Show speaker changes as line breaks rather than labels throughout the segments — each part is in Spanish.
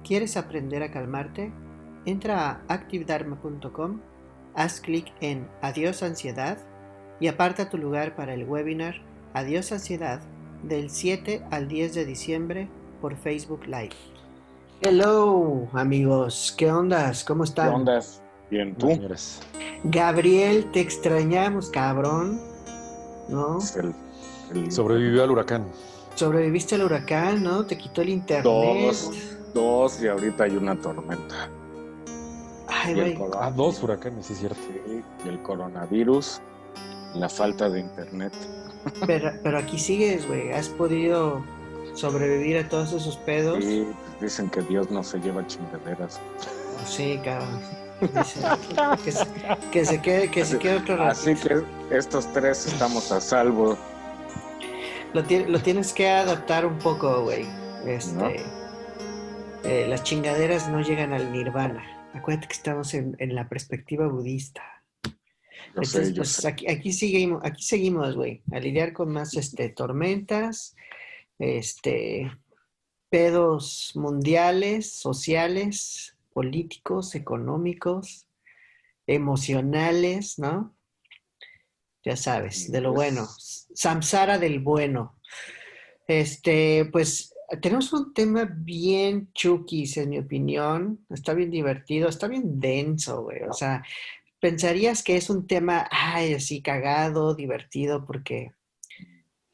¿Quieres aprender a calmarte? Entra a activedharma.com, haz clic en Adiós Ansiedad y aparta tu lugar para el webinar Adiós Ansiedad del 7 al 10 de diciembre por Facebook Live. Hello, amigos, ¿qué ondas? ¿Cómo
¿Qué
están?
ondas? Bien,
Hola,
¿tú?
señores.
Gabriel, te extrañamos, cabrón, ¿no?
Es
Sobrevivió al huracán.
Sobreviviste al huracán, ¿no? Te quitó el internet.
dos, y ahorita hay una tormenta.
Ay,
Y el,
güey,
coro-
2 huracanes, sí es cierto.
sí, y el coronavirus, la falta de internet.
pero aquí sigues, güey. Has podido sobrevivir a todos esos pedos.
Sí, pues dicen que Dios no se lleva chingaderas.
Sí, cabrón. Dice que se
Así,
quede otro
así
ratito.
que estos tres estamos a salvo,
Lo tienes que adaptar un poco, güey.
¿no?
Las chingaderas no llegan al nirvana. Acuérdate que estamos en la perspectiva budista.
Yo sé,
Entonces,
yo
pues
sé.
aquí seguimos, güey, a lidiar con más tormentas, este, pedos mundiales, sociales, políticos, económicos, emocionales, ¿no? Ya sabes,
Y
de lo bueno.
pues,
Samsara del bueno. Pues tenemos un tema bien chukis, en mi opinión. Está bien divertido, está bien denso, güey. O sea, pensarías que es un tema, ay, así cagado, divertido, porque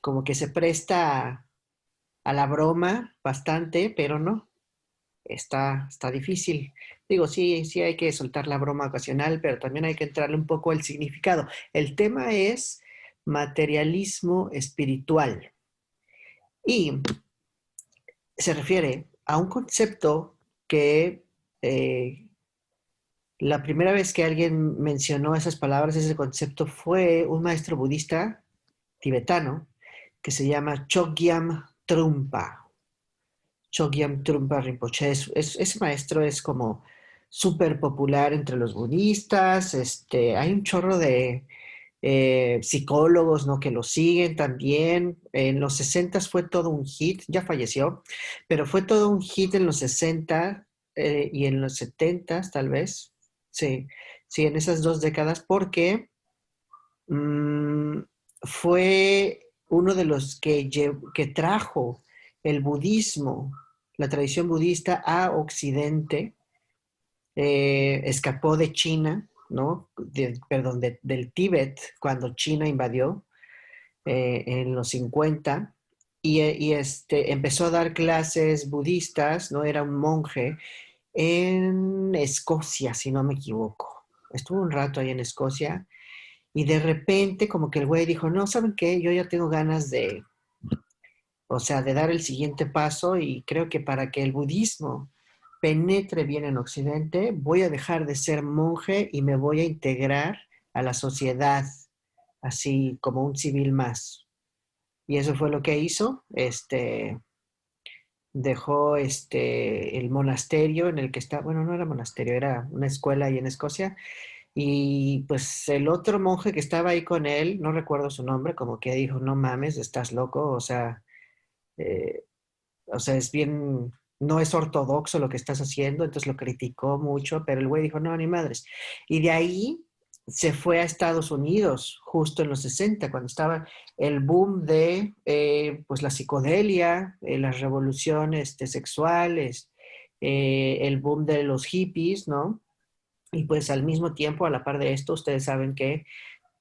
como que se presta a la broma bastante, pero no. Está difícil. Digo, sí, sí hay que soltar la broma ocasional, pero también hay que entrarle un poco al significado. El tema es materialismo espiritual y se refiere a un concepto que la primera vez que alguien mencionó esas palabras, ese concepto, fue un maestro budista tibetano que se llama Chogyam Trungpa. Chogyam Trungpa Rinpoche. Ese maestro es como súper popular entre los budistas. Hay un chorro de psicólogos, ¿no? Que lo siguen también. En los 60 fue todo un hit, ya falleció, pero fue todo un hit en los 60 y en los 70 tal vez. Sí, sí, en esas 2 décadas, porque mm, fue uno de los que trajo el budismo, la tradición budista a Occidente. Escapó de China, ¿no? Perdón, del Tíbet, cuando China invadió en los 50, empezó a dar clases budistas, ¿no? Era un monje en Escocia, si no me equivoco. Estuvo un rato ahí en Escocia y de repente como que el güey dijo, no, ¿saben qué? Yo ya tengo ganas o sea, de dar el siguiente paso, y creo que para que el budismo penetre bien en Occidente, voy a dejar de ser monje y me voy a integrar a la sociedad, así como un civil más. Y eso fue lo que hizo. Dejó el monasterio en el que está, bueno, no era monasterio, era una escuela ahí en Escocia. Y pues el otro monje que estaba ahí con él, no recuerdo su nombre, como que dijo, no mames, estás loco, eh, o sea, es bien, no es ortodoxo lo que estás haciendo, entonces lo criticó mucho, pero el güey dijo, no, ni madres. Y de ahí se fue a Estados Unidos, justo en los 60, cuando estaba el boom de pues la psicodelia, las revoluciones sexuales, el boom de los hippies, ¿no? Y pues al mismo tiempo, a la par de esto, ustedes saben que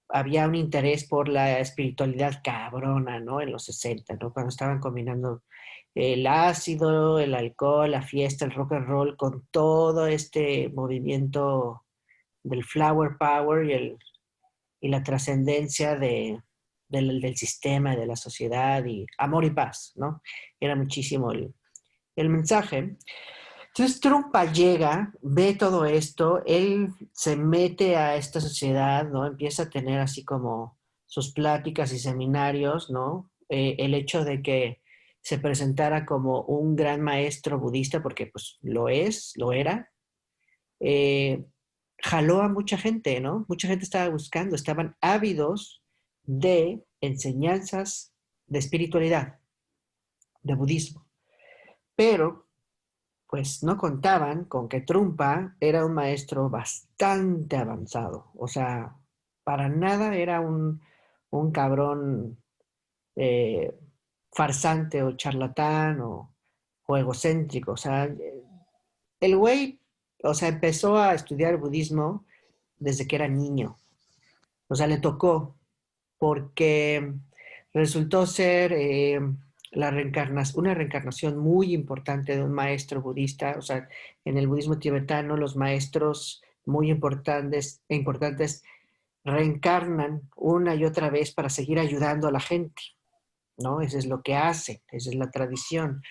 había un interés por la espiritualidad cabrona, ¿no? En los 60, ¿no? Cuando estaban combinando el ácido, el alcohol, la fiesta, el rock and roll, con todo este movimiento del flower power y la trascendencia del sistema y de la sociedad, y amor y paz, ¿no? Era muchísimo el mensaje. Entonces Trumpa llega, ve todo esto, él se mete a esta sociedad, ¿no? Empieza a tener así como sus pláticas y seminarios, ¿no? El hecho de que se presentara como un gran maestro budista, porque pues lo era, eh, jaló a mucha gente, ¿no? Mucha gente estaba buscando, estaban ávidos de enseñanzas de espiritualidad, de budismo. Pero pues no contaban con que Trumpa era un maestro bastante avanzado. O sea, para nada era un cabrón eh, farsante o charlatán o egocéntrico. O sea, el güey, o sea, empezó a estudiar budismo desde que era niño. O sea, le tocó porque resultó ser una reencarnación muy importante de un maestro budista. O sea, en el budismo tibetano los maestros muy importantes reencarnan una y otra vez para seguir ayudando a la gente, ¿no? Eso es lo que hacen, esa es la tradición.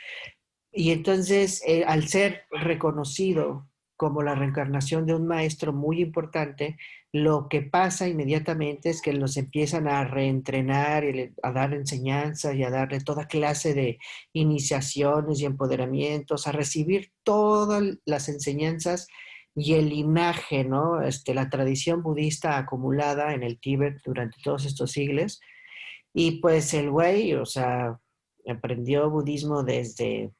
Y entonces, al ser reconocido como la reencarnación de un maestro muy importante, lo que pasa inmediatamente es que los empiezan a reentrenar y a dar enseñanzas y a darle toda clase de iniciaciones y empoderamientos, a recibir todas las enseñanzas y el linaje, ¿no? La tradición budista acumulada en el Tíbet durante todos estos siglos. Y pues el güey, o sea, aprendió budismo desde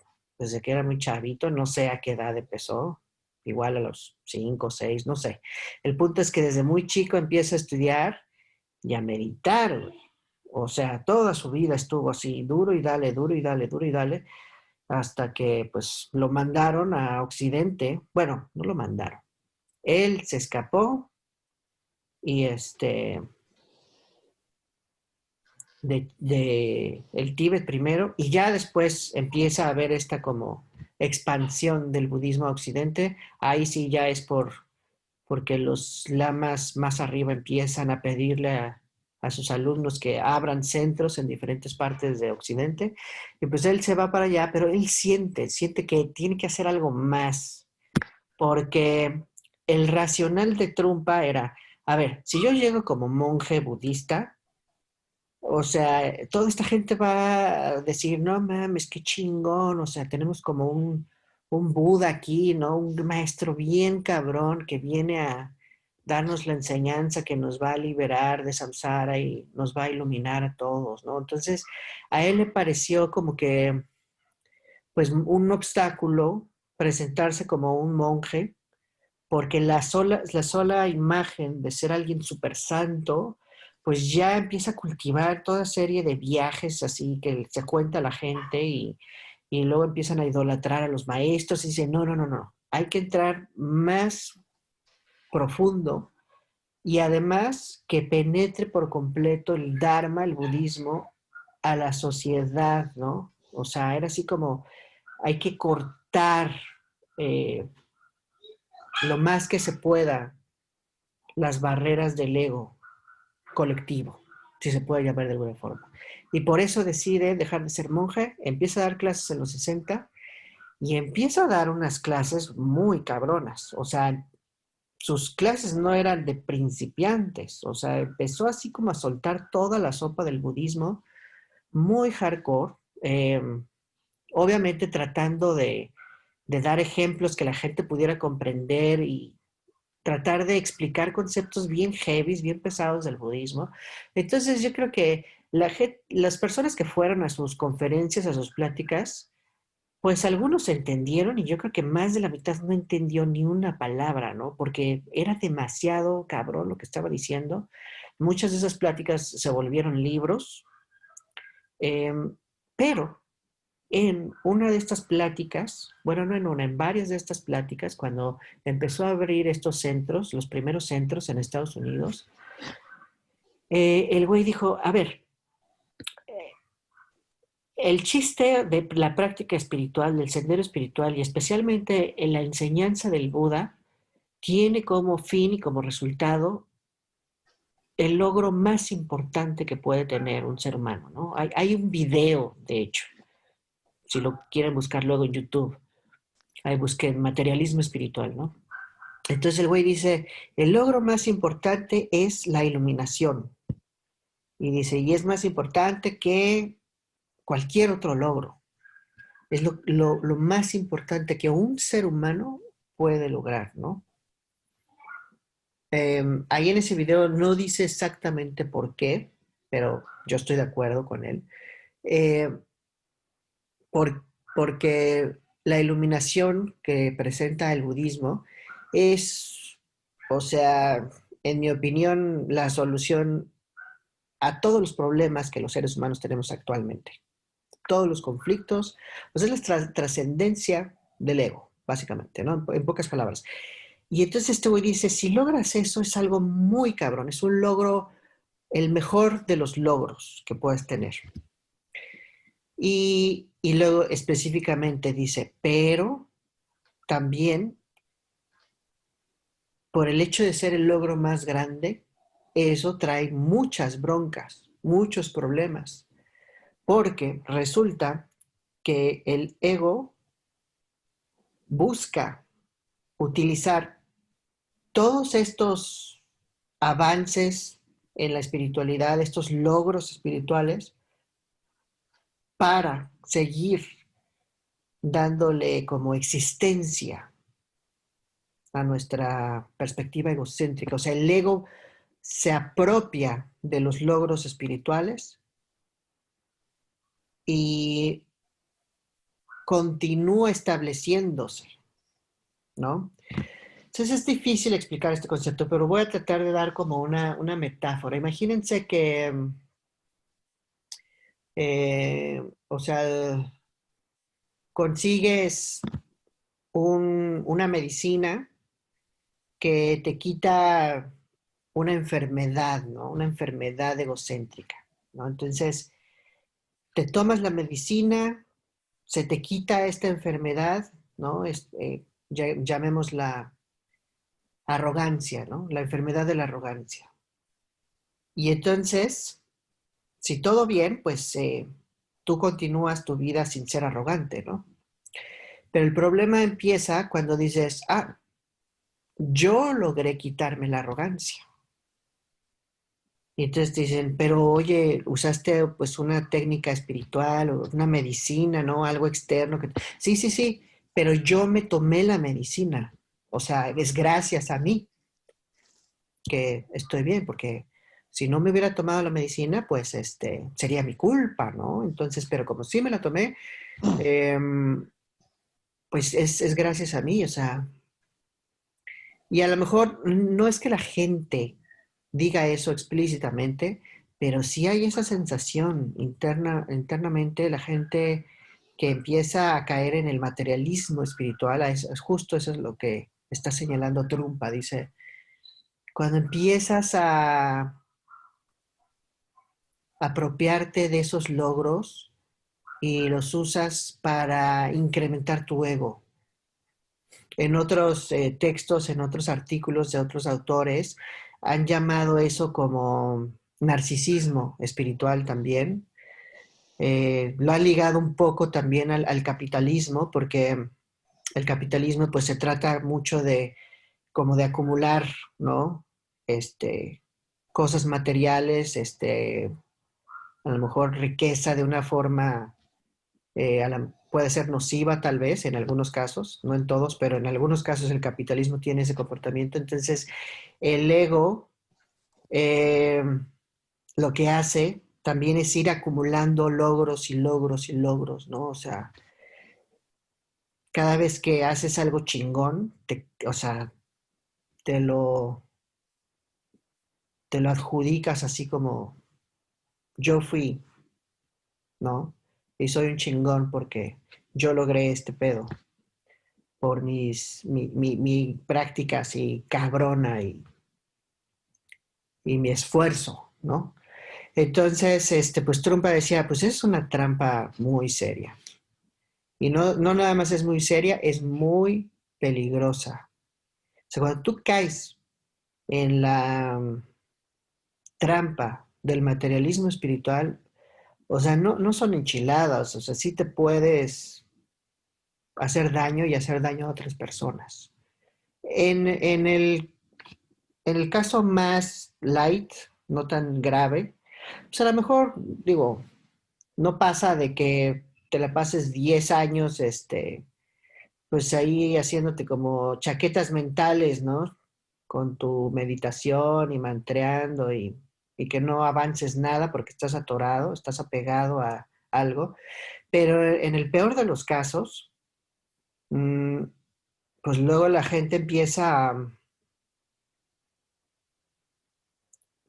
que era muy chavito, no sé a qué edad empezó, igual a los 5, 6, no sé. El punto es que desde muy chico empieza a estudiar y a meditar, güey. O sea, toda su vida estuvo así, duro y dale, duro y dale, duro y dale, hasta que pues lo mandaron a Occidente. Bueno, no lo mandaron. Él se escapó y de el Tíbet primero y ya después empieza a haber esta como expansión del budismo a Occidente. Ahí sí ya es porque los lamas más arriba empiezan a pedirle a sus alumnos que abran centros en diferentes partes de Occidente. Y pues él se va para allá, pero él siente que tiene que hacer algo más, porque el racional de Trumpa era, a ver, si yo llego como monje budista, o sea, toda esta gente va a decir, no mames, qué chingón, o sea, tenemos como un Buda aquí, ¿no? Un maestro bien cabrón que viene a darnos la enseñanza que nos va a liberar de samsara y nos va a iluminar a todos, ¿no? Entonces, a él le pareció como que, pues, un obstáculo presentarse como un monje, porque la sola imagen de ser alguien súper santo, pues ya empieza a cultivar toda serie de viajes así que se cuenta la gente y luego empiezan a idolatrar a los maestros y dicen, no, no, no, no, hay que entrar más profundo y además que penetre por completo el Dharma, el budismo, a la sociedad, ¿no? O sea, era así como hay que cortar eh, lo más que se pueda las barreras del ego colectivo, si se puede llamar de alguna forma. Y por eso decide dejar de ser monje, empieza a dar clases en los 60 y empieza a dar unas clases muy cabronas. O sea, sus clases no eran de principiantes, o sea, empezó así como a soltar toda la sopa del budismo, muy hardcore, obviamente tratando de dar ejemplos que la gente pudiera comprender y tratar de explicar conceptos bien heavies, bien pesados del budismo. Entonces yo creo que las personas que fueron a sus conferencias, a sus pláticas, pues algunos entendieron y yo creo que más de la mitad no entendió ni una palabra, ¿no? Porque era demasiado cabrón lo que estaba diciendo. Muchas de esas pláticas se volvieron libros, eh, pero en una de estas pláticas, bueno, no en una, en varias de estas pláticas, cuando empezó a abrir estos centros, los primeros centros en Estados Unidos, el güey dijo, a ver, el chiste de la práctica espiritual, del sendero espiritual y especialmente en la enseñanza del Buda, tiene como fin y como resultado el logro más importante que puede tener un ser humano, ¿no? Hay un video, de hecho, si lo quieren buscar luego en YouTube, ahí busquen materialismo espiritual, ¿no? Entonces el güey dice, el logro más importante es la iluminación. Y dice, y es más importante que cualquier otro logro. Es lo más importante que un ser humano puede lograr, ¿no? Ahí en ese video no dice exactamente por qué, pero yo estoy de acuerdo con él. Eh, por, porque la iluminación que presenta el budismo es, o sea, en mi opinión, la solución a todos los problemas que los seres humanos tenemos actualmente. Todos los conflictos, pues es la trascendencia del ego, básicamente, ¿no? En pocas palabras. Y entonces este güey dice, si logras eso es algo muy cabrón, es un logro, el mejor de los logros que puedes tener. Y luego específicamente dice, pero también por el hecho de ser el logro más grande, eso trae muchas broncas, muchos problemas, porque resulta que el ego busca utilizar todos estos avances en la espiritualidad, estos logros espirituales, para seguir dándole como existencia a nuestra perspectiva egocéntrica. O sea, el ego se apropia de los logros espirituales y continúa estableciéndose, ¿no? Entonces es difícil explicar este concepto, pero voy a tratar de dar como una metáfora. Imagínense que, o sea, consigues una medicina que te quita una enfermedad, ¿no? Una enfermedad egocéntrica, ¿no? Entonces, te tomas la medicina, se te quita esta enfermedad, ¿no? Llamémosla arrogancia, ¿no? La enfermedad de la arrogancia. Y entonces, si todo bien, pues tú continúas tu vida sin ser arrogante, ¿no? Pero el problema empieza cuando dices, ah, yo logré quitarme la arrogancia. Y entonces dicen, pero oye, usaste pues una técnica espiritual o una medicina, ¿no? Algo externo. Sí, sí, sí, pero yo me tomé la medicina. O sea, es gracias a mí que estoy bien, porque si no me hubiera tomado la medicina, pues sería mi culpa, ¿no? Entonces, pero como sí me la tomé, pues es gracias a mí, o sea, y a lo mejor no es que la gente diga eso explícitamente, pero sí hay esa sensación internamente, la gente que empieza a caer en el materialismo espiritual, es justo eso es lo que está señalando Trumpa, dice, cuando empiezas a apropiarte de esos logros y los usas para incrementar tu ego. En otros textos, en otros artículos de otros autores, han llamado eso como narcisismo espiritual también. Lo han ligado un poco también al capitalismo, porque el capitalismo pues se trata mucho de como de acumular, ¿no? Cosas materiales, a lo mejor riqueza de una forma puede ser nociva tal vez en algunos casos, no en todos, pero en algunos casos el capitalismo tiene ese comportamiento. Entonces, el ego eh, lo que hace también es ir acumulando logros y logros y logros, ¿no? O sea, cada vez que haces algo chingón, o sea, te lo, te lo adjudicas así como yo fui, ¿no? Y soy un chingón porque yo logré este pedo por mi práctica así cabrona y mi esfuerzo, ¿no? Entonces, pues Trump decía, pues es una trampa muy seria. Y no nada más es muy seria, es muy peligrosa. O sea, cuando tú caes en la trampa del materialismo espiritual, o sea, no son enchiladas, o sea, sí te puedes hacer daño y hacer daño a otras personas. En, en el, en el caso más light, no tan grave, pues a lo mejor, digo, no pasa de que te la pases 10 años, pues ahí haciéndote como chaquetas mentales, ¿no? Con tu meditación y mantreando y que no avances nada porque estás atorado, estás apegado a algo. Pero en el peor de los casos, mm, pues luego la gente empieza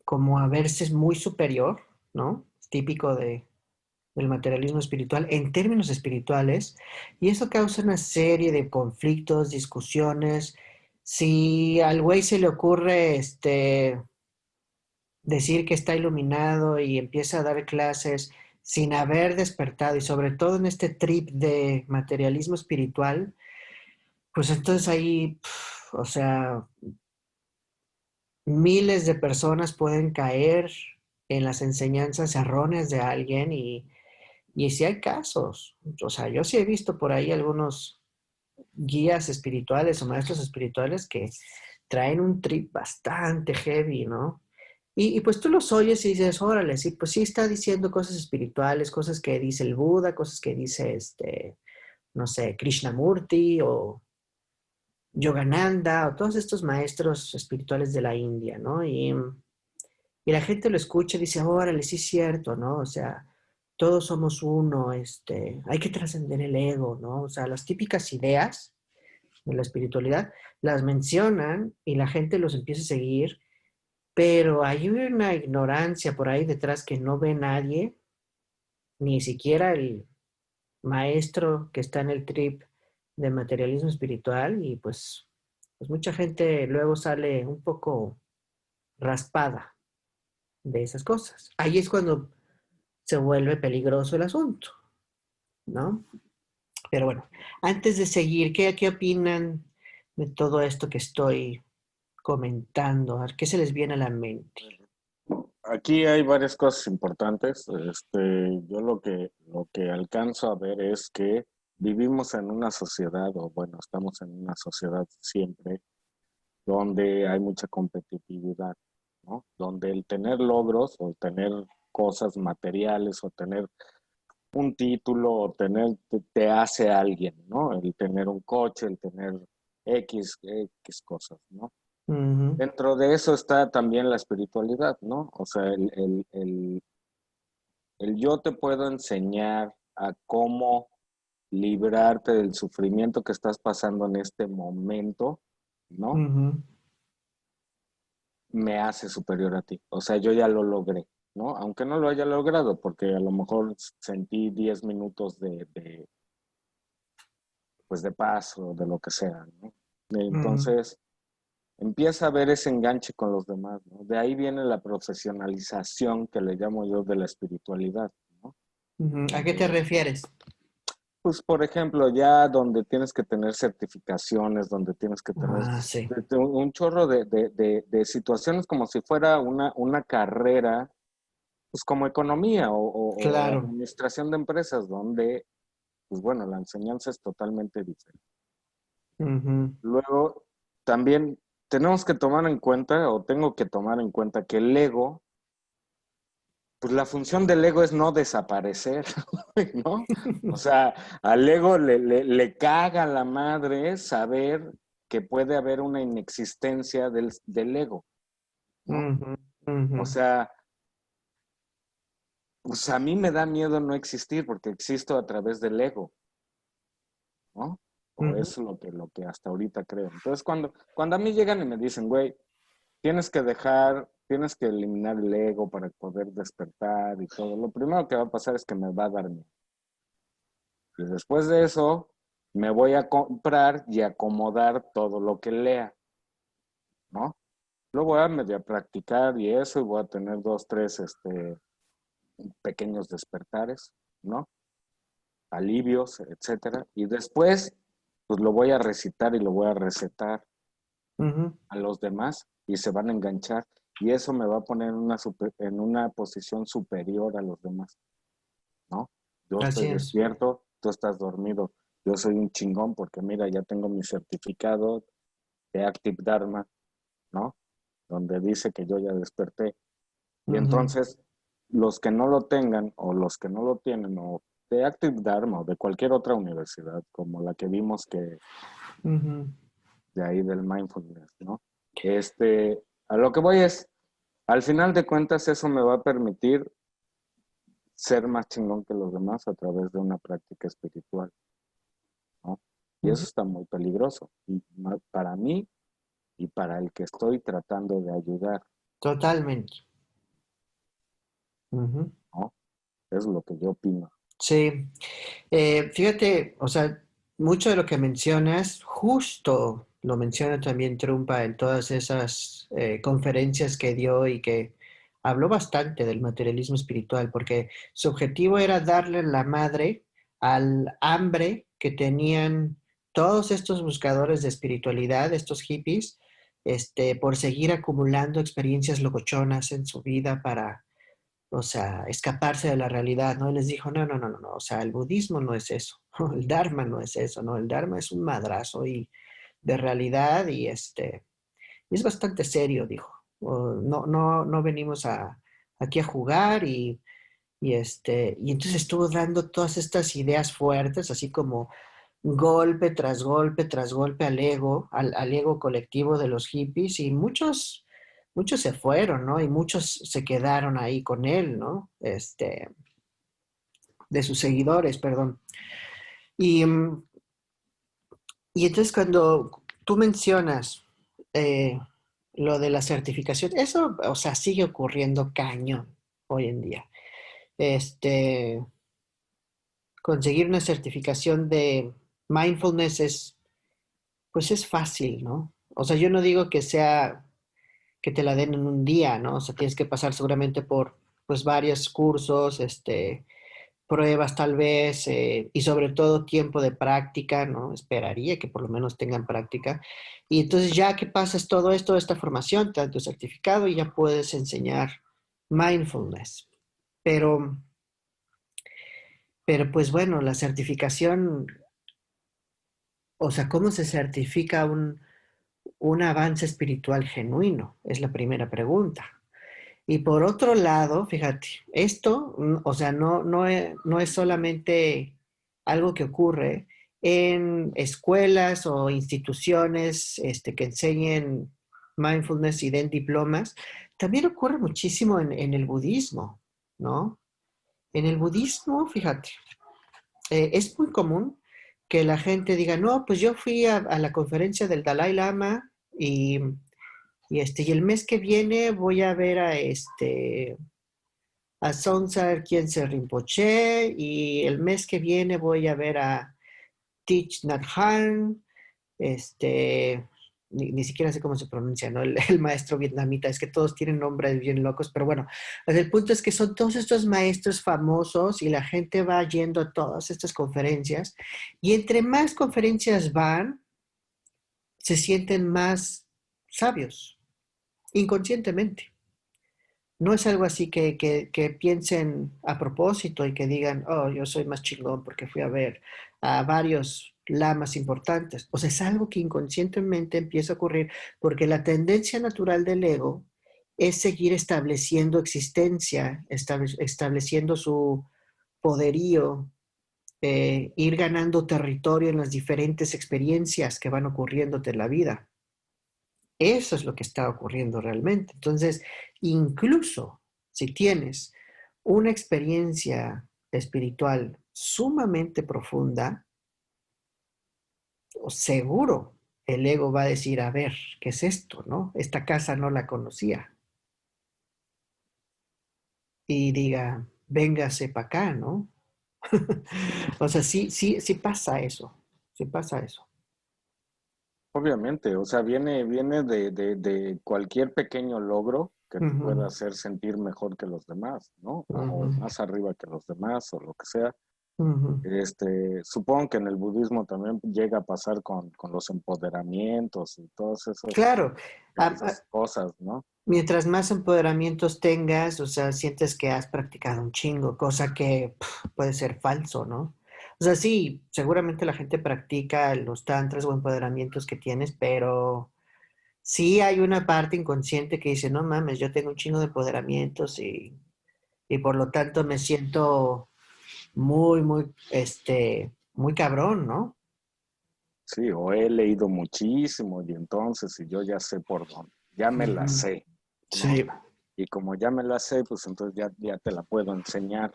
como a verse muy superior, ¿no? Es típico del materialismo espiritual en términos espirituales, y eso causa una serie de conflictos, discusiones. Si al güey se le ocurre decir que está iluminado y empieza a dar clases sin haber despertado, y sobre todo en este trip de materialismo espiritual, pues entonces ahí, o sea, miles de personas pueden caer en las enseñanzas erróneas de alguien y sí hay casos. O sea, yo sí he visto por ahí algunos guías espirituales o maestros espirituales que traen un trip bastante heavy, ¿no? Y pues tú los oyes y dices, órale, sí, pues sí está diciendo cosas espirituales, cosas que dice el Buda, cosas que dice no sé, Krishnamurti o Yogananda o todos estos maestros espirituales de la India, ¿no? Y la gente lo escucha y dice, órale, sí es cierto, ¿no? O sea, todos somos uno, hay que trascender el ego, ¿no? O sea, las típicas ideas de la espiritualidad las mencionan y la gente los empieza a seguir, pero hay una ignorancia por ahí detrás que no ve nadie, ni siquiera el maestro que está en el trip de materialismo espiritual, y pues mucha gente luego sale un poco raspada de esas cosas. Ahí es cuando se vuelve peligroso el asunto, ¿no? Pero bueno, antes de seguir, ¿qué opinan de todo esto que estoy comentando? A ver, ¿qué se les viene a la mente?
Aquí hay varias cosas importantes. Yo lo que alcanzo a ver es que vivimos en una sociedad, o bueno, estamos en una sociedad siempre donde hay mucha competitividad, ¿no? Donde el tener logros o tener cosas materiales o tener un título o te hace alguien, ¿no? El tener un coche, el tener X cosas, ¿no?
Ujú,
Dentro de eso está también la espiritualidad, ¿no? O sea, el yo te puedo enseñar a cómo librarte del sufrimiento que estás pasando en este momento, ¿no?
ujú.
Me hace superior a ti. O sea, yo ya lo logré, ¿no? Aunque no lo haya logrado, porque a lo mejor sentí 10 minutos pues de paz o de lo que sea, ¿no?
Ujú,
Entonces, empieza a ver ese enganche con los demás, ¿no? De ahí viene la profesionalización que le llamo yo de la espiritualidad, ¿no?
ujú. ¿A qué te
Donde,
refieres?
pues, por ejemplo, ya donde tienes que tener certificaciones, donde tienes que tener
Ah, sí,
un chorro de situaciones como si fuera una carrera, pues como economía o
claro.
administración de empresas, donde, pues bueno, la enseñanza es totalmente diferente.
Ujú,
Luego, también tenemos que tomar en cuenta, o tengo que tomar en cuenta, que el ego, pues la función del ego es no desaparecer, ¿no? O sea, al ego le caga la madre saber que puede haber una inexistencia del ego, ¿no?
ujú, ujú,
O sea, pues a mí me da miedo no existir porque existo a través del ego, ¿no? O
ujú.
eso es lo que hasta ahorita creo. Entonces, cuando a mí llegan y me dicen, güey, tienes que eliminar el ego para poder despertar y todo. Lo primero que va a pasar es que me va a dar miedo. Y después de eso, me voy a comprar y acomodar todo lo que lea, ¿no? Lo voy a medio practicar y eso, y voy a tener dos, tres, pequeños despertares, ¿no? Alivios, etcétera. Y después, pues lo voy a recitar y lo voy a recetar
Ujú.
a los demás y se van a enganchar y eso me va a poner en una posición superior a los demás, ¿no? Yo estoy
Así es.
despierto, tú estás dormido, yo soy un chingón porque mira, ya tengo mi certificado de Active Dharma, ¿no? Donde dice que yo ya desperté. Y
Ujú,
entonces, los que no lo tengan o los que no lo tienen o de Active Dharma o de cualquier otra universidad, como la que vimos que
ujú.
de ahí del mindfulness, ¿no? A lo que voy es, al final de cuentas, eso me va a permitir ser más chingón que los demás a través de una práctica espiritual, ¿no? Y eso está muy peligroso. Y para mí y para el que estoy tratando de ayudar,
Totalmente. Ujú.
¿no? Es lo que yo opino.
Sí. Fíjate, o sea, mucho de lo que mencionas, justo lo menciona también Trumpa en todas esas conferencias que dio y que habló bastante del materialismo espiritual, porque su objetivo era darle la madre al hambre que tenían todos estos buscadores de espiritualidad, estos hippies, por seguir acumulando experiencias locochonas en su vida para, o sea, escaparse de la realidad, ¿no? Y les dijo, no, no, no, no, no, o sea, el budismo no es eso, el dharma no es eso, ¿no? El dharma es un madrazo y de realidad y es bastante serio, dijo. No, no, no venimos aquí a jugar y entonces estuvo dando todas estas ideas fuertes, así como golpe tras golpe tras golpe al ego, al ego colectivo de los hippies y muchos se fueron, ¿no? Y muchos se quedaron ahí con él, ¿no? De sus seguidores, perdón. Y, y entonces cuando tú mencionas eh, lo de la certificación, eso, o sea, sigue ocurriendo cañón hoy en día. Este, conseguir una certificación de mindfulness pues es fácil, ¿no? O sea, yo no digo que sea que te la den en un día, ¿no? O sea, tienes que pasar seguramente por, pues, varios cursos, pruebas tal vez, y sobre todo tiempo de práctica, ¿no? Esperaría que por lo menos tengan práctica. Y entonces ya que pasas todo esto, esta formación, te dan tu certificado y ya puedes enseñar mindfulness. Pero, pero pues bueno, la certificación, o sea, ¿cómo se certifica un avance espiritual genuino? Es la primera pregunta. Y por otro lado, fíjate, esto, o sea, no es solamente algo que ocurre en escuelas o instituciones que enseñen mindfulness y den diplomas, también ocurre muchísimo en el budismo, ¿no? En el budismo, fíjate, es muy común que la gente diga, no, pues yo fui a la conferencia del Dalai Lama y el mes que viene voy a ver a Sonsar Khyentse Rinpoche y el mes que viene voy a ver a Thich Nhat Hanh, ni siquiera sé cómo se pronuncia, ¿no? El maestro vietnamita, es que todos tienen nombres bien locos, pero bueno, el punto es que son todos estos maestros famosos y la gente va yendo a todas estas conferencias y entre más conferencias van, se sienten más sabios, inconscientemente. No es algo así que piensen a propósito y que digan, oh, yo soy más chingón porque fui a ver a varios lamas importantes. O sea, es algo que inconscientemente empieza a ocurrir porque la tendencia natural del ego es seguir estableciendo existencia, estableciendo su poderío, ir ganando territorio en las diferentes experiencias que van ocurriéndote en la vida. Eso es lo que está ocurriendo realmente. Entonces, incluso si tienes una experiencia espiritual sumamente profunda, seguro el ego va a decir, a ver, ¿qué es esto, no? Esta casa no la conocía. Y diga, véngase para acá, ¿no? O sea, sí, sí, sí pasa eso. Sí pasa eso.
Obviamente, o sea, viene de cualquier pequeño logro que te pueda
Ujú,
hacer sentir mejor que los demás, ¿no? O
ujú,
más arriba que los demás, o lo que sea.
ujú.
Supongo que en el budismo también llega a pasar con los empoderamientos y todas
Claro.
esas cosas, ¿no?
Mientras más empoderamientos tengas, o sea, sientes que has practicado un chingo, cosa que puede ser falso, ¿no? O sea, sí, seguramente la gente practica los tantras o empoderamientos que tienes, pero sí hay una parte inconsciente que dice, no mames, yo tengo un chingo de empoderamientos y por lo tanto me siento muy cabrón, ¿no?
Sí, o he leído muchísimo y entonces, y yo ya sé por dónde, ya me la
Ujú.
sé, ¿no?
Sí,
Y como ya me la sé, pues entonces ya te la puedo enseñar,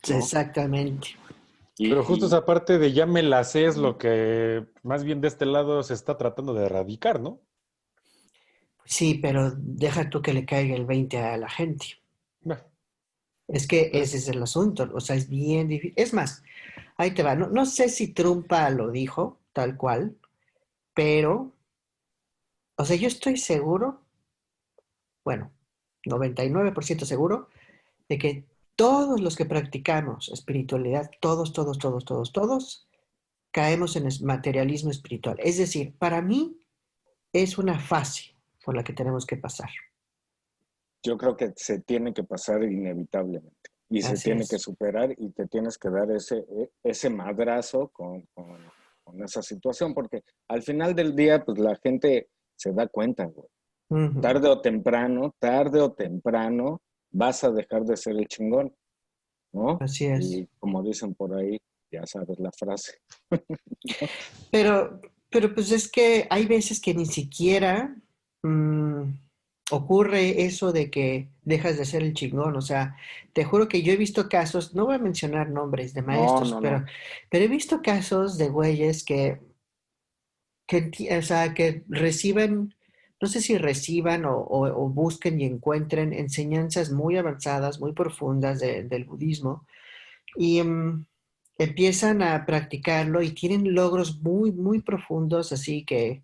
sí,
¿no?
exactamente.
Pero justo esa parte de ya me la sé es lo que más bien de este lado se está tratando de erradicar, ¿no?
Sí, pero deja tú que le caiga el 20 a la gente.
Bueno,
Es que ese
pues,
es el asunto, o sea, es bien difícil. Es más, ahí te va. No, no sé si Trumpa lo dijo tal cual, pero, o sea, yo estoy seguro, bueno, 99% seguro, de que todos los que practicamos espiritualidad, todos, caemos en el materialismo espiritual. Es decir, para mí es una fase por la que tenemos que pasar.
yo creo que se tiene que pasar inevitablemente y se
Así
tiene que
es.
superar y te tienes que dar ese madrazo con esa situación, porque al final del día, pues la gente se da cuenta, güey.
Ujú,
Tarde o temprano, vas a dejar de ser el chingón, ¿no?
así es.
Y como dicen por ahí, ya sabes la frase.
Pero pues es que hay veces que ni siquiera mm, ocurre eso de que dejas de ser el chingón. O sea, te juro que yo he visto casos, no voy a mencionar nombres de
No,
maestros,
no,
pero,
no.
pero he visto casos de güeyes o sea, que reciben, no sé si reciban o busquen y encuentren enseñanzas muy avanzadas, muy profundas del budismo y empiezan a practicarlo y tienen logros muy profundos, así que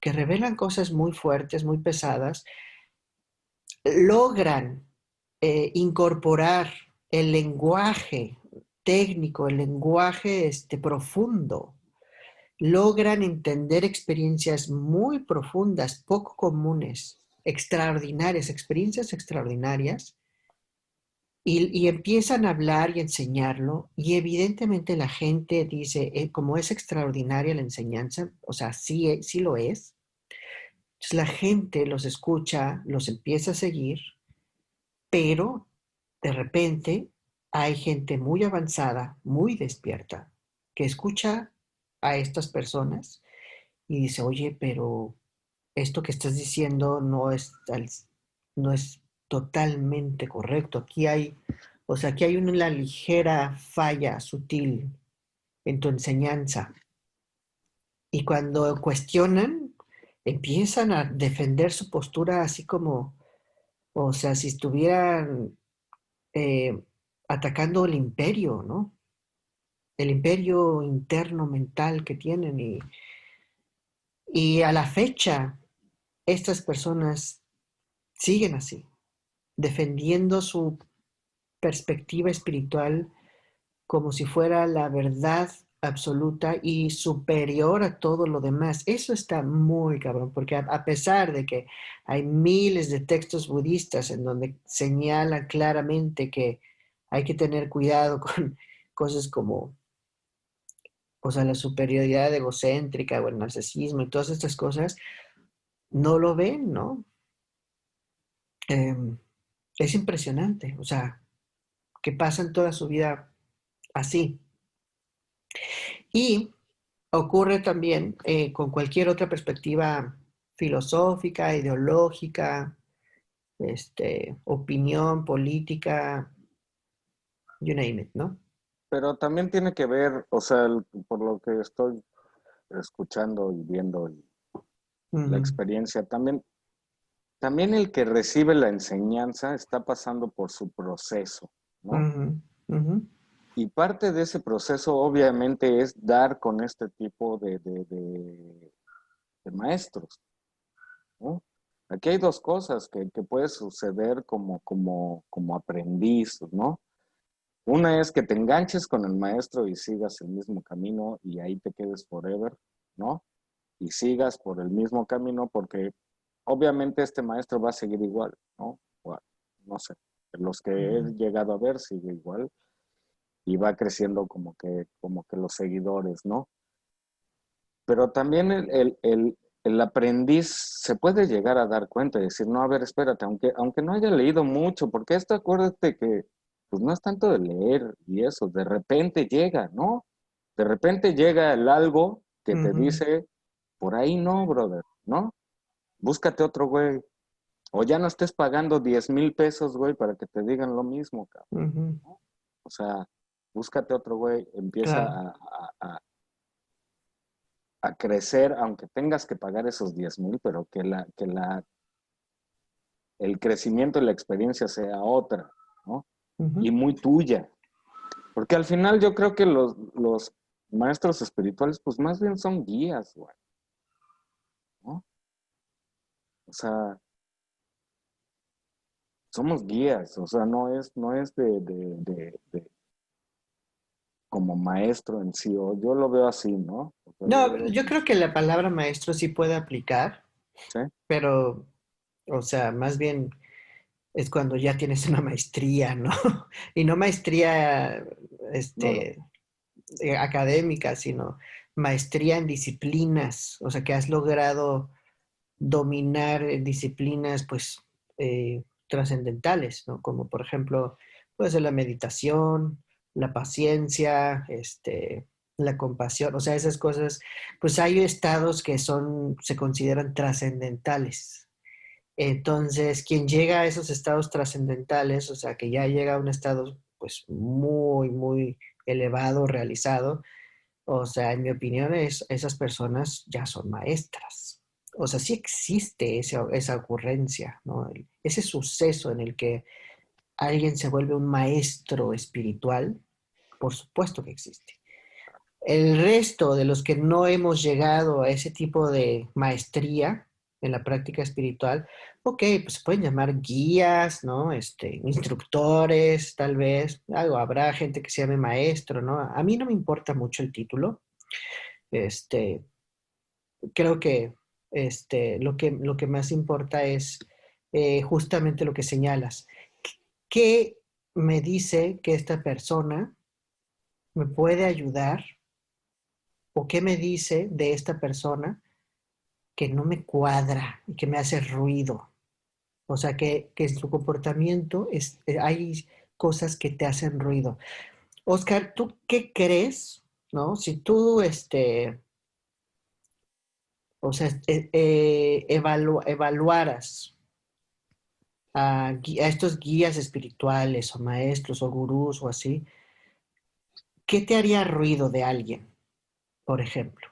revelan cosas muy fuertes, muy pesadas, logran incorporar el lenguaje técnico, el lenguaje profundo, logran entender experiencias muy profundas, poco comunes, extraordinarias, experiencias extraordinarias y empiezan a hablar y enseñarlo, y evidentemente la gente dice, como es extraordinaria la enseñanza, o sea, sí, sí lo es, entonces la gente los escucha, los empieza a seguir, pero de repente hay gente muy avanzada, muy despierta, que escucha a estas personas y dice, oye, pero esto que estás diciendo no es totalmente correcto. Aquí hay, o sea, aquí hay una ligera falla sutil en tu enseñanza. Y cuando cuestionan, empiezan a defender su postura así como, o sea, si estuvieran eh, atacando el imperio, ¿no? El imperio interno mental que tienen. Y a la fecha, estas personas siguen así, defendiendo su perspectiva espiritual como si fuera la verdad absoluta y superior a todo lo demás. Eso está muy cabrón, porque a pesar de que hay miles de textos budistas en donde señalan claramente que hay que tener cuidado con cosas como, o sea, la superioridad egocéntrica o el narcisismo y todas estas cosas, no lo ven, ¿no? Eh, es impresionante, o sea, que pasan toda su vida así. Y ocurre también con cualquier otra perspectiva filosófica, ideológica, opinión política, you name it, ¿no?
Pero también tiene que ver, o sea, por lo que estoy escuchando y viendo y la
Ujú,
experiencia, también el que recibe la enseñanza está pasando por su proceso, ¿no?
ujú, ujú,
Y parte de ese proceso obviamente es dar con este tipo de maestros, ¿no? Aquí hay dos cosas que puede suceder como aprendiz, ¿no? Una es que te enganches con el maestro y sigas el mismo camino y ahí te quedes forever, ¿no? Y sigas por el mismo camino porque obviamente este maestro va a seguir igual, ¿no? O, no sé, los que he
ujú,
llegado a ver sigue igual y va creciendo como que los seguidores, ¿no? Pero también el aprendiz se puede llegar a dar cuenta y decir, no, a ver, espérate, aunque no haya leído mucho, porque esto acuérdate que pues no es tanto de leer y eso, de repente llega, ¿no? De repente llega el algo que te
ujú,
dice, por ahí no, brother, ¿no? Búscate otro güey. O ya no estés pagando 10,000 pesos, güey, para que te digan lo mismo, cabrón.
ujú.
O sea, búscate otro güey, empieza
claro.
a crecer, aunque tengas que pagar esos 10,000, pero el crecimiento y la experiencia sea otra, ¿no?
Ujú.
Y muy tuya. Porque al final yo creo que los maestros espirituales, pues más bien son guías, güey, ¿no? O sea, somos guías, o sea, no es de como maestro en sí, o yo lo veo así, ¿no? O sea, yo lo
No,
veo
yo
como,
creo que la palabra maestro sí puede aplicar,
¿sí?
pero, o sea, más bien es cuando ya tienes una maestría, ¿no? Y no maestría,
No, no,
este, académica, sino maestría en disciplinas, o sea, que has logrado dominar disciplinas, pues, trascendentales, ¿no? Como por ejemplo, puede ser la meditación, la paciencia, la compasión, o sea, esas cosas, pues hay estados que se consideran trascendentales. Entonces, quien llega a esos estados trascendentales, o sea, que ya llega a un estado, pues, muy, muy elevado, realizado, o sea, en mi opinión, esas personas ya son maestras. O sea, sí existe esa ocurrencia, ¿no? Ese suceso en el que alguien se vuelve un maestro espiritual, por supuesto que existe. El resto de los que no hemos llegado a ese tipo de maestría en la práctica espiritual, ok, pues se pueden llamar guías, ¿no? Instructores, tal vez, algo, habrá gente que se llame maestro, ¿no? A mí no me importa mucho el título. Este, Creo que lo que más importa es justamente lo que señalas. ¿Qué me dice que esta persona me puede ayudar o qué me dice de esta persona que no me cuadra y que me hace ruido? O sea, que en su comportamiento hay cosas que te hacen ruido. Oscar, ¿tú qué crees, no? Si tú, o sea, evaluaras a estos guías espirituales o maestros o gurús o así, ¿qué te haría ruido de alguien, por ejemplo?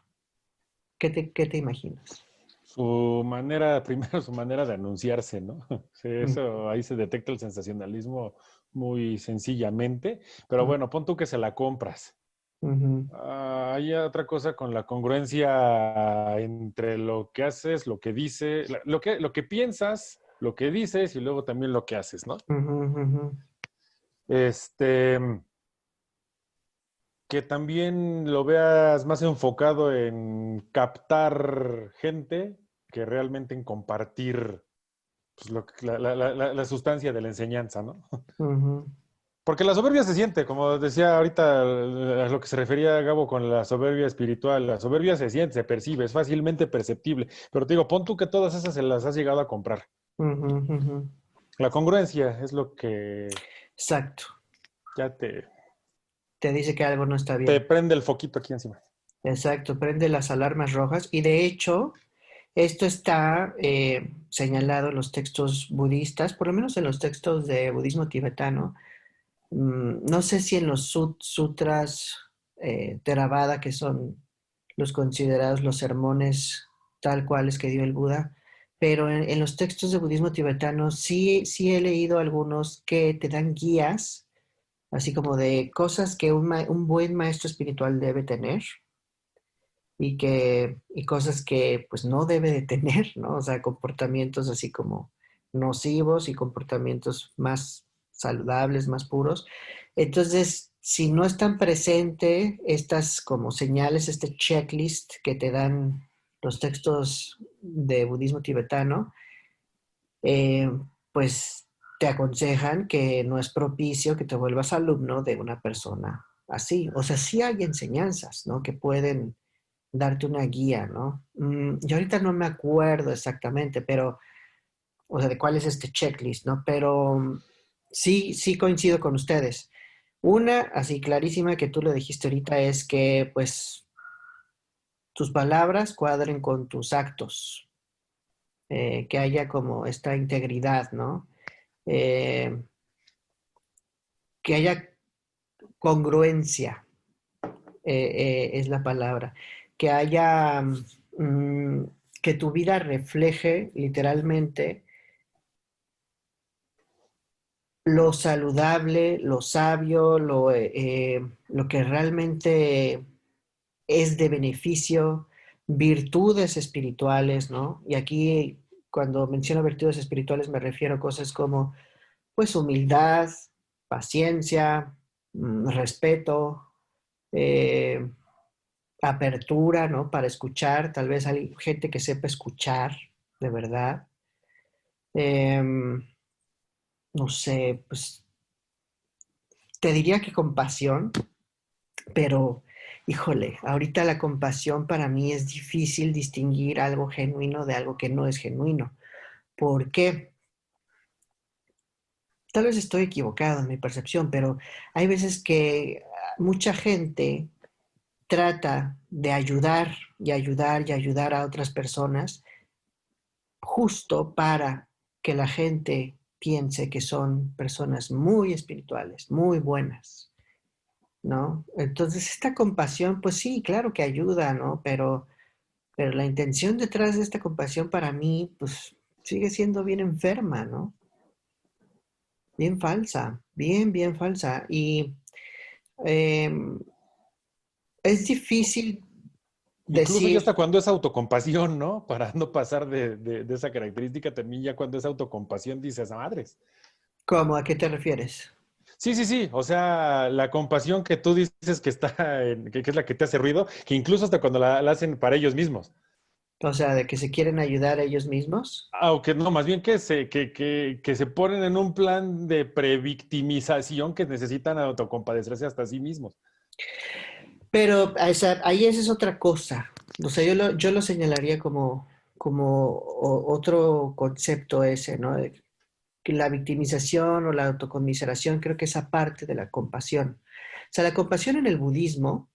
¿Qué te imaginas?
Su manera, primero su manera de anunciarse, ¿no? Sí,
Mm,
eso ahí se detecta el sensacionalismo muy sencillamente, pero
mm,
bueno, pon tú que se la compras.
ujú,
Hay otra cosa con la congruencia entre lo que haces, lo que dices, lo que piensas, lo que dices y luego también lo que haces, ¿no?
ujú, ujú.
Este, que también lo veas más enfocado en captar gente que realmente en compartir pues, la sustancia de la enseñanza, ¿no?
Ujú.
Porque la soberbia se siente, como decía ahorita a lo que se refería Gabo con la soberbia espiritual, la soberbia se siente, se percibe, es fácilmente perceptible, pero te digo, pon tú que todas esas se las has llegado a comprar.
Ujú, ujú.
La congruencia es lo que
Exacto.
ya
Te dice que algo no está
te
bien.
prende el foquito aquí encima.
Exacto, prende las alarmas rojas y de hecho esto está señalado en los textos budistas, por lo menos en los textos de budismo tibetano. No sé si en los sutras Theravada, que son los considerados los sermones tal cuales que dio el Buda, pero en los textos de budismo tibetano sí he leído algunos que te dan guías, así como de cosas que un buen maestro espiritual debe tener y cosas que pues no debe de tener, ¿no? O sea, comportamientos así como nocivos y comportamientos más saludables, más puros. Entonces, si no están presentes estas como señales, este checklist que te dan los textos de budismo tibetano, eh, pues te aconsejan que no es propicio que te vuelvas alumno de una persona así. O sea, sí hay enseñanzas, ¿no? Que pueden darte una guía, ¿no? Yo ahorita no me acuerdo exactamente, pero, o sea, de cuál es este checklist, ¿no? Pero sí coincido con ustedes. Una, así clarísima que tú lo dijiste ahorita, es que, pues, tus palabras cuadren con tus actos, que haya como esta integridad, ¿no? Eh, que haya congruencia, es la palabra. Que haya, que tu vida refleje literalmente lo saludable, lo sabio, lo que realmente es de beneficio, virtudes espirituales, ¿no? Y aquí, cuando menciono virtudes espirituales, me refiero a cosas como, pues, humildad, paciencia, respeto, eh, apertura, ¿no? Para escuchar, tal vez hay gente que sepa escuchar, de verdad. Em, no sé, pues, te diría que compasión, pero, híjole, ahorita la compasión para mí es difícil distinguir algo genuino de algo que no es genuino. ¿Por qué? Tal vez estoy equivocado en mi percepción, pero hay veces que mucha gente trata de ayudar y ayudar y ayudar a otras personas justo para que la gente piense que son personas muy espirituales, muy buenas, ¿no? Entonces, esta compasión, pues sí, claro que ayuda, ¿no? Pero la intención detrás de esta compasión para mí, pues sigue siendo bien enferma, ¿no? Bien falsa, bien, bien falsa. Y eh, es difícil
Incluso ya hasta
decir,
cuando es autocompasión, ¿no? Para no pasar de esa característica, también ya cuando es autocompasión dices, "A madres".
¿cómo? ¿A qué te refieres?
Sí, sí, sí. O sea, la compasión que tú dices que está que es la que te hace ruido, que incluso hasta cuando la hacen para ellos mismos.
O sea, de que se quieren ayudar a ellos mismos.
Aunque no, más bien que se ponen en un plan de previctimización que necesitan autocompadecerse hasta sí mismos.
Pero ahí esa es otra cosa. O sea, yo lo señalaría como otro concepto ese, ¿no? De que la victimización o la autocomiseración, creo que es aparte de la compasión. O sea, la compasión en el budismo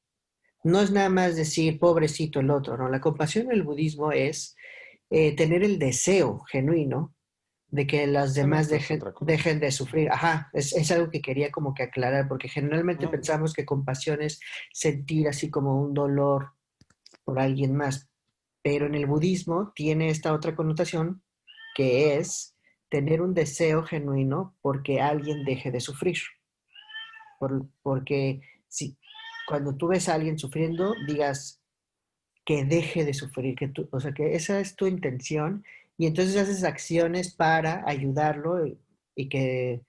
no es nada más decir pobrecito el otro, ¿no? La compasión en el budismo es tener el deseo genuino de que las
Bueno,
demás
esta es otra cosa.
dejen de sufrir. Ajá, es algo que quería como que aclarar, porque generalmente
Ujú.
pensamos que compasión es sentir así como un dolor por alguien más, pero en el budismo tiene esta otra connotación que es tener un deseo genuino porque alguien deje de sufrir. Porque si cuando tú ves a alguien sufriendo, digas que deje de sufrir, o sea, que esa es tu intención y entonces haces acciones para ayudarlo y que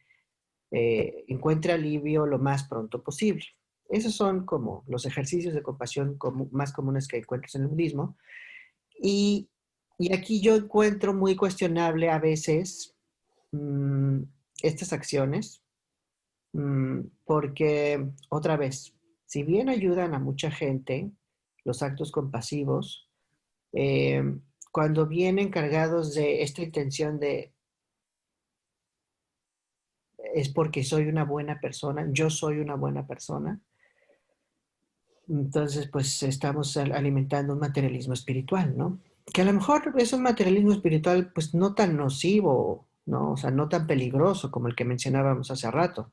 encuentre alivio lo más pronto posible. Esos son como los ejercicios de compasión más comunes que encuentras en el budismo. Y, y aquí yo encuentro muy cuestionable a veces mmm, estas acciones, porque otra vez, si bien ayudan a mucha gente, los actos compasivos, eh, cuando vienen cargados de esta intención de es porque soy una buena persona, yo soy una buena persona, entonces pues estamos alimentando un materialismo espiritual, ¿no? Que a lo mejor es un materialismo espiritual pues no tan nocivo, ¿no? O sea, no tan peligroso como el que mencionábamos hace rato,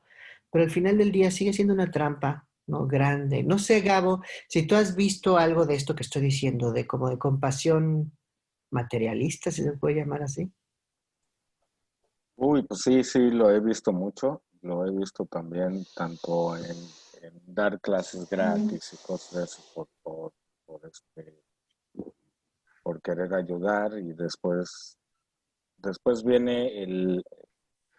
pero al final del día sigue siendo una trampa, ¿no? Grande. No sé, Gabo, si tú has visto algo de esto que estoy diciendo, de como de compasión materialista, si se puede llamar así.
Uy, pues sí, sí, lo he visto mucho. Lo he visto también tanto en dar clases gratis y cosas de eso por, por querer ayudar y después viene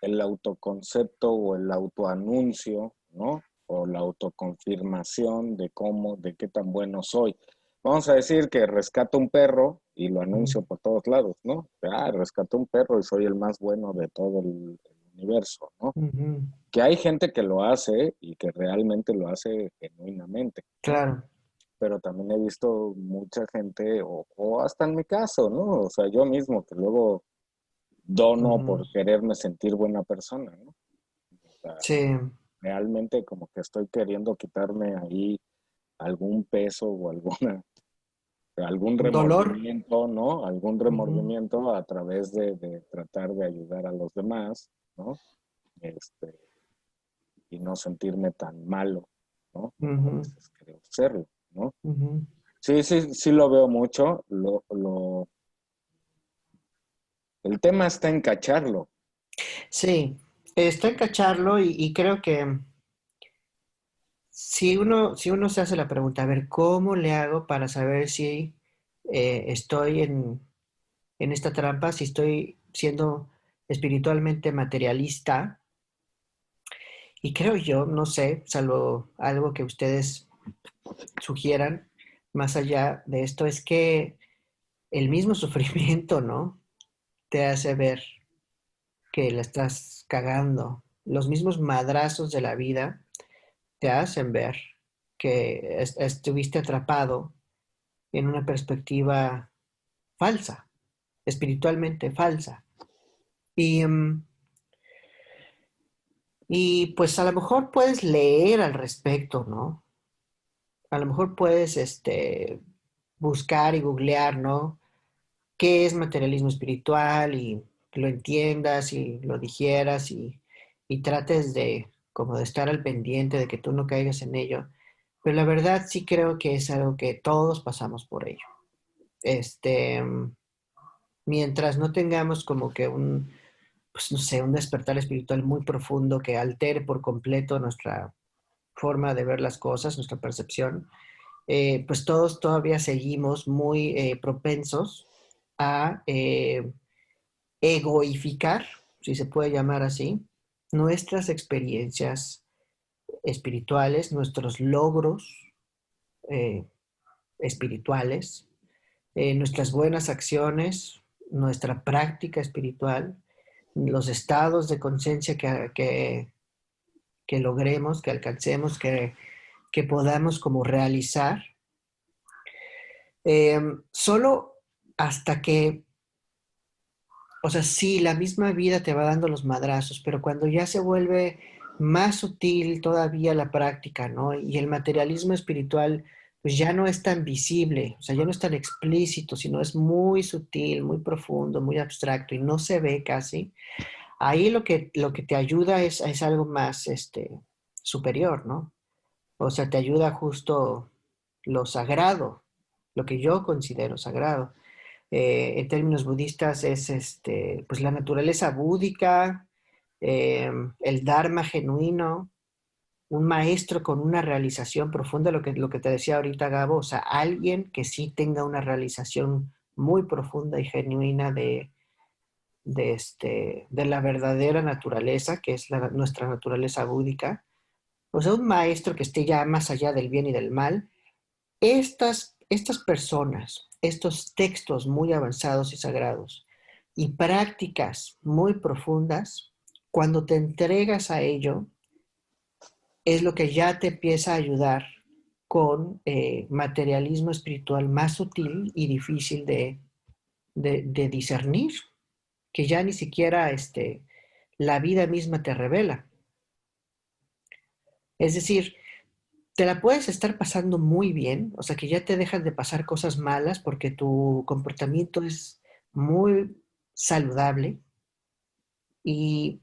el autoconcepto o el autoanuncio, ¿no? O la autoconfirmación de cómo, de qué tan bueno soy. Vamos a decir que rescato un perro y lo
Ujú,
anuncio por todos lados, ¿no? Rescato un perro y soy el más bueno de todo el universo, ¿no?
ujú,
Que hay gente que lo hace y que realmente lo hace genuinamente, ¿no?
claro.
Pero también he visto mucha gente, o hasta en mi caso, ¿no? O sea, yo mismo que luego dono
Ujú,
por quererme sentir buena persona, ¿no? O sea,
sí.
realmente como que estoy queriendo quitarme ahí algún peso o algún
Dolor.
remordimiento, ¿no? Algún
Ujú,
remordimiento a través de tratar de ayudar a los demás, ¿no? Este, y no sentirme tan malo. ¿no? A
Ujú,
veces creo serlo, ¿no?
ujú.
Sí lo veo mucho. El tema está en cacharlo.
Sí, está en cacharlo y creo que si uno se hace la pregunta, a ver, ¿cómo le hago para saber si estoy en esta trampa, si estoy siendo espiritualmente materialista? Y creo yo, no sé, salvo algo que ustedes sugieran más allá de esto, es que el mismo sufrimiento, ¿no? Te hace ver que la estás cagando. Los mismos madrazos de la vida te hacen ver que estuviste atrapado en una perspectiva falsa, espiritualmente falsa. Y, y pues a lo mejor puedes leer al respecto, ¿no? A lo mejor puedes buscar y googlear, ¿no? ¿Qué es materialismo espiritual? Y que lo entiendas y lo digieras y trates de como de estar al pendiente de que tú no caigas en ello. Pero la verdad sí creo que es algo que todos pasamos por ello. Este, mientras no tengamos como que pues no sé, un despertar espiritual muy profundo que altere por completo nuestra forma de ver las cosas, nuestra percepción, pues todos todavía seguimos muy propensos a egoificar, si se puede llamar así, nuestras experiencias espirituales, nuestros logros eh, espirituales, nuestras buenas acciones, nuestra práctica espiritual, los estados de conciencia que logremos, que alcancemos, que podamos como realizar, solo hasta que, o sea, sí, la misma vida te va dando los madrazos, pero cuando ya se vuelve más sutil todavía la práctica, ¿no? Y el materialismo espiritual, pues ya no es tan visible, o sea, ya no es tan explícito, sino es muy sutil, muy profundo, muy abstracto y no se ve casi. Ahí lo que te ayuda es algo más, superior, ¿no? O sea, te ayuda justo lo sagrado, lo que yo considero sagrado. En términos budistas es pues la naturaleza búdica, el Dharma genuino, un maestro con una realización profunda, lo que te decía ahorita Gabo, o sea, alguien que sí tenga una realización muy profunda y genuina de la verdadera naturaleza, que es nuestra naturaleza búdica, o sea, un maestro que esté ya más allá del bien y del mal. Estas personas, estos textos muy avanzados y sagrados y prácticas muy profundas, cuando te entregas a ello, es lo que ya te empieza a ayudar con materialismo espiritual más sutil y difícil de discernir, que ya ni siquiera la vida misma te revela. Es decir, te la puedes estar pasando muy bien, o sea que ya te dejan de pasar cosas malas porque tu comportamiento es muy saludable y,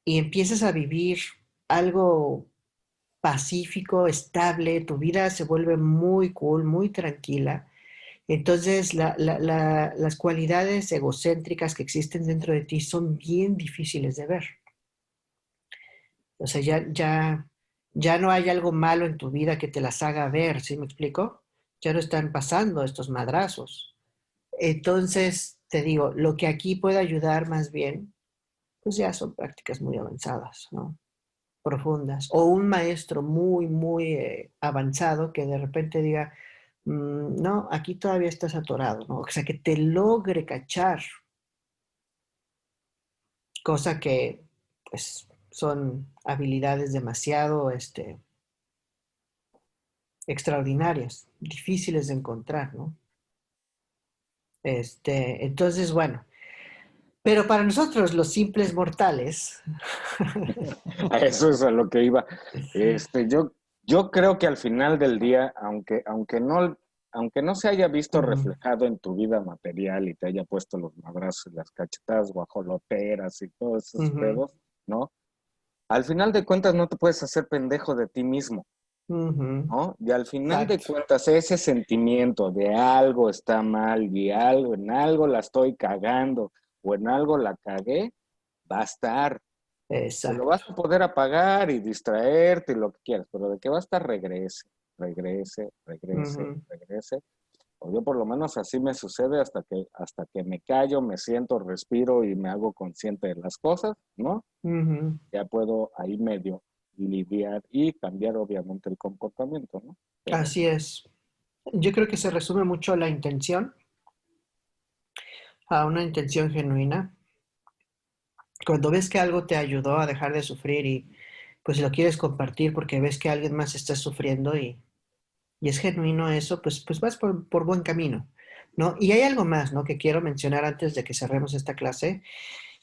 y empiezas a vivir algo pacífico, estable, tu vida se vuelve muy cool, muy tranquila. Entonces, las cualidades egocéntricas que existen dentro de ti son bien difíciles de ver. O sea, ya no hay algo malo en tu vida que te las haga ver, ¿sí me explico? Ya no están pasando estos madrazos. Entonces, te digo, lo que aquí puede ayudar más bien, pues ya son prácticas muy avanzadas, ¿no? Profundas. O un maestro muy, muy avanzado que de repente diga, no, aquí todavía estás atorado, ¿no? O sea, que te logre cachar, cosa que, pues, son habilidades demasiado, extraordinarias, difíciles de encontrar, ¿no? Entonces, bueno, pero para nosotros los simples mortales,
A eso es a lo que iba. Yo creo que al final del día, aunque no se haya visto
ujú,
reflejado en tu vida material y te haya puesto los madrazos y las cachetadas guajoloteras y todos esos
ujú,
pedos, ¿no? Al final de cuentas no te puedes hacer pendejo de ti mismo.
Ujú.
¿no? Y al final de
Exacto.
cuentas, ese sentimiento de algo está mal y algo, en algo la estoy cagando o en algo la cagué, va a estar. Te lo
Exacto.
vas a poder apagar y distraerte y lo que quieras, pero de que va a estar regrese, regrese, regrese,
Ujú,
regrese. O yo por lo menos así me sucede hasta que me callo, me siento, respiro y me hago consciente de las cosas, ¿no?
ujú.
Ya puedo ahí medio lidiar y cambiar obviamente el comportamiento, ¿no? Pero
Así es. Yo creo que se resume mucho la intención, a una intención genuina. Cuando ves que algo te ayudó a dejar de sufrir y pues lo quieres compartir porque ves que alguien más está sufriendo y es genuino eso, pues vas por buen camino, ¿no? Y hay algo más, ¿no? Que quiero mencionar antes de que cerremos esta clase.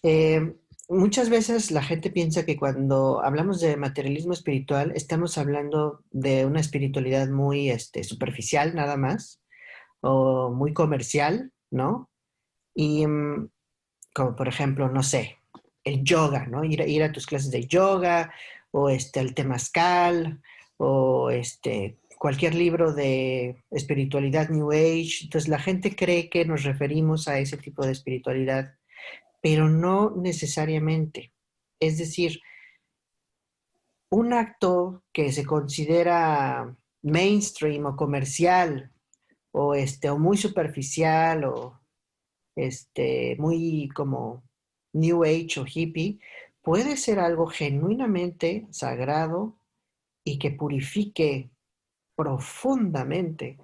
Eh, Muchas veces la gente piensa que cuando hablamos de materialismo espiritual, estamos hablando de una espiritualidad muy superficial nada más, o muy comercial, ¿no? Y como por ejemplo, no sé, el yoga, ¿no? Ir a tus clases de yoga, o el temazcal, o cualquier libro de espiritualidad New Age. Entonces la gente cree que nos referimos a ese tipo de espiritualidad, pero no necesariamente. Es decir, un acto que se considera mainstream o comercial, o muy superficial, o muy como New Age o hippie, puede ser algo genuinamente sagrado y que purifique profundamente.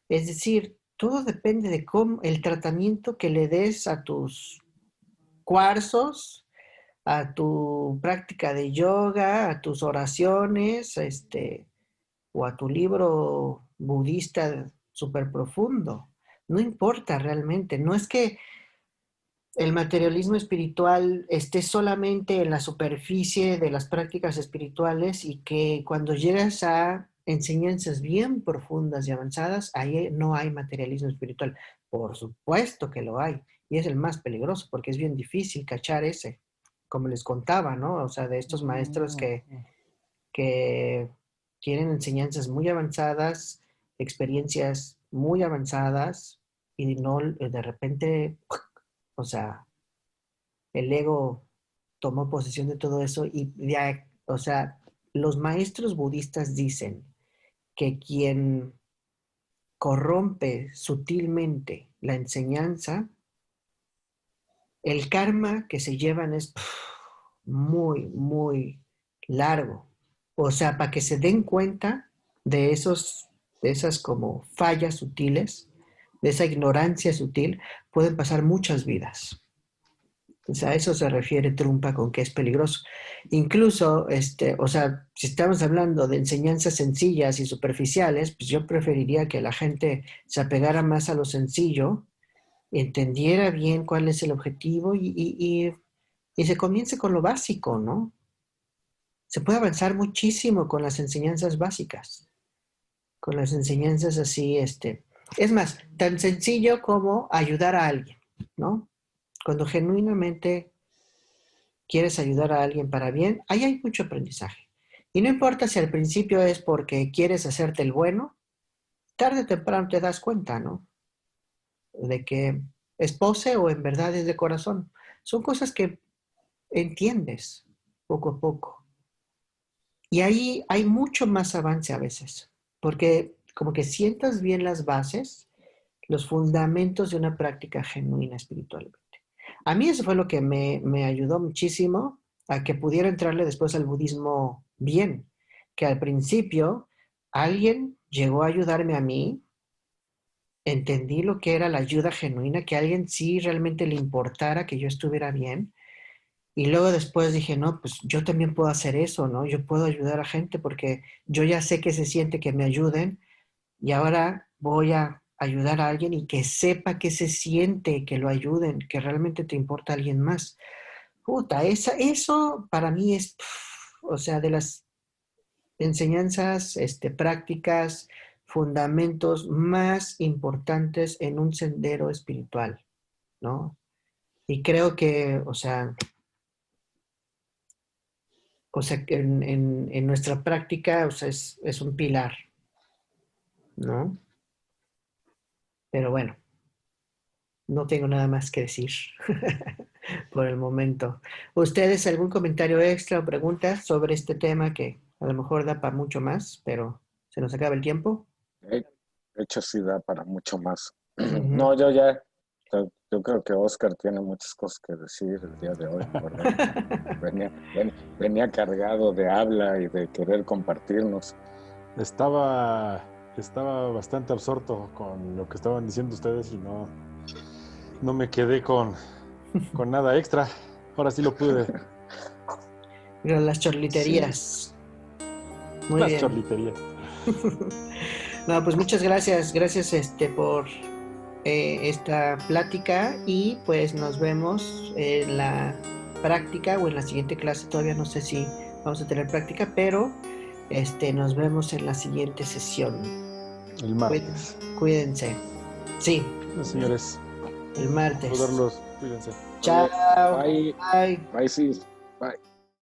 Es decir, todo depende de cómo el tratamiento que le des a tus cuarzos, a tu práctica de yoga, a tus oraciones, o a tu libro budista súper profundo. No importa realmente, no es que el materialismo espiritual esté solamente en la superficie de las prácticas espirituales y que cuando llegas a enseñanzas bien profundas y avanzadas, ahí no hay materialismo espiritual. Por supuesto que lo hay, y es el más peligroso porque es bien difícil cachar ese, como les contaba, ¿no? O sea, de estos maestros que quieren enseñanzas muy avanzadas, experiencias muy avanzadas, y no de repente, o sea, el ego tomó posesión de todo eso y ya, o sea, los maestros budistas dicen que quien corrompe sutilmente la enseñanza, el karma que se llevan es muy, muy largo. O sea, para que se den cuenta de de esas como fallas sutiles, de esa ignorancia sutil, pueden pasar muchas vidas. O sea, a eso se refiere Trumpa con que es peligroso. Incluso, o sea, si estamos hablando de enseñanzas sencillas y superficiales, pues yo preferiría que la gente se apegara más a lo sencillo, entendiera bien cuál es el objetivo y se comience con lo básico, ¿no? Se puede avanzar muchísimo con las enseñanzas básicas, con las enseñanzas así, Es más, tan sencillo como ayudar a alguien, ¿no? Cuando genuinamente quieres ayudar a alguien para bien, ahí hay mucho aprendizaje. Y no importa si al principio es porque quieres hacerte el bueno, tarde o temprano te das cuenta, ¿no? De que es pose o en verdad es de corazón. Son cosas que entiendes poco a poco. Y ahí hay mucho más avance a veces, porque como que sientas bien las bases, los fundamentos de una práctica genuina espiritualmente. A mí eso fue lo que me ayudó muchísimo a que pudiera entrarle después al budismo bien, que al principio alguien llegó a ayudarme a mí, entendí lo que era la ayuda genuina, que a alguien sí realmente le importara que yo estuviera bien. Y luego después dije, no, pues yo también puedo hacer eso, ¿no? Yo puedo ayudar a gente porque yo ya sé que se siente que me ayuden y ahora voy a ayudar a alguien y que sepa que se siente que lo ayuden, que realmente te importa alguien más. Puta, eso para mí es, o sea, de las enseñanzas, prácticas, fundamentos más importantes en un sendero espiritual, ¿no? Y creo que, o sea, O sea, que en nuestra práctica, o sea, es un pilar, ¿no? Pero bueno, no tengo nada más que decir por el momento. ¿Ustedes algún comentario extra o preguntas sobre este tema que a lo mejor da para mucho más, pero se nos acaba el tiempo?
De hecho, sí da para mucho más.
Ujú.
No, yo ya, yo creo que Oscar tiene muchas cosas que decir el día de hoy, la verdad. Venía cargado de habla y de querer compartirnos.
Estaba bastante absorto con lo que estaban diciendo ustedes y no me quedé con nada extra. Ahora sí lo pude.
Pero las
Sí.
chorliterías. Muy
Las
bien.
chorliterías.
No, pues muchas gracias. Gracias por esta plática y pues nos vemos en la práctica o en la siguiente clase. Todavía no sé si vamos a tener práctica, pero nos vemos en la siguiente sesión.
El martes.
Cuídense. Sí,
Señores,
el martes.
saludarlos. Cuídense.
Chao.
Bye.
Bye.
Bye, sí. Bye.